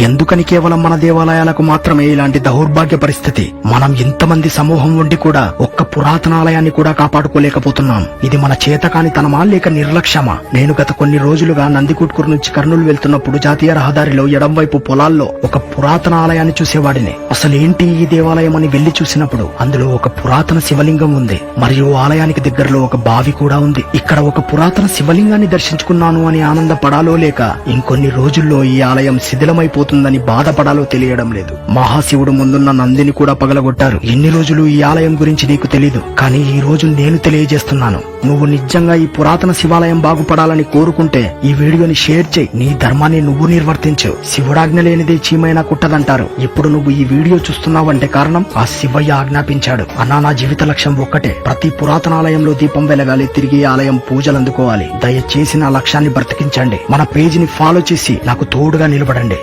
ఎందుకని కేవలం మన దేవాలయాలకు మాత్రమే ఇలాంటి దౌర్భాగ్య పరిస్థితి? మనం ఇంతమంది సమూహం ఉండి కూడా ఒక్క పురాతనాలయాన్ని కూడా కాపాడుకోలేకపోతున్నాం. ఇది మన చేతకానితనమా లేక నిర్లక్ష్యమా? నేను గత కొన్ని రోజులుగా నందికొట్కూరు నుంచి కర్నూలు వెళ్తున్నప్పుడు జాతీయ రహదారిలో ఎడంవైపు పొలాల్లో ఒక పురాతన ఆలయాన్ని చూసేవాడిని. అసలేంటి ఈ దేవాలయం అని వెళ్లి చూసినప్పుడు అందులో ఒక పురాతన శివలింగం ఉంది, మరియు ఆలయానికి దగ్గరలో ఒక బావి కూడా ఉంది. ఇక్కడ ఒక పురాతన శివలింగాన్ని దర్శించుకున్నాను అని ఆనందపడాలో లేక ఇంకొన్ని రోజుల్లో ఈ ఆలయం శిథిలమైపోతుందని బాధపడాలో తెలియడం లేదు. మహాశివుడు ముందున్న నందిని కూడా పగలగొట్టారు. ఎన్ని రోజులు ఈ ఆలయం గురించి నీకు తెలీదు, కానీ ఈ రోజు నేను తెలియజేస్తున్నాను. నువ్వు నిజంగా ఈ పురాతన శివాలయం బాగుపడాలని కోరుకుంటే ఈ వీడియోని షేర్ చేయి. నీ ధర్మాన్ని నువ్వు నిర్వర్తించు. శివుడాజ్ఞ లేనిదే చీమైనా కుట్టదంటారు. ఇప్పుడు నువ్వు ఈ వీడియో చూస్తున్నావంటే కారణం ఆ శివయ్య ఆజ్ఞాపించాడు. అన్నా, నా జీవిత లక్ష్యం ఒక్కటే, ప్రతి పురాతనాలయంలో దీపం వెలగాలి, తిరిగి ఆలయం పూజలు అందుకోవాలి. దయచేసి నా లక్ష్యాన్ని బ్రతికించండి. మన పేజీని ఫాలో చేసి నాకు తోడుగా నిలబడండి.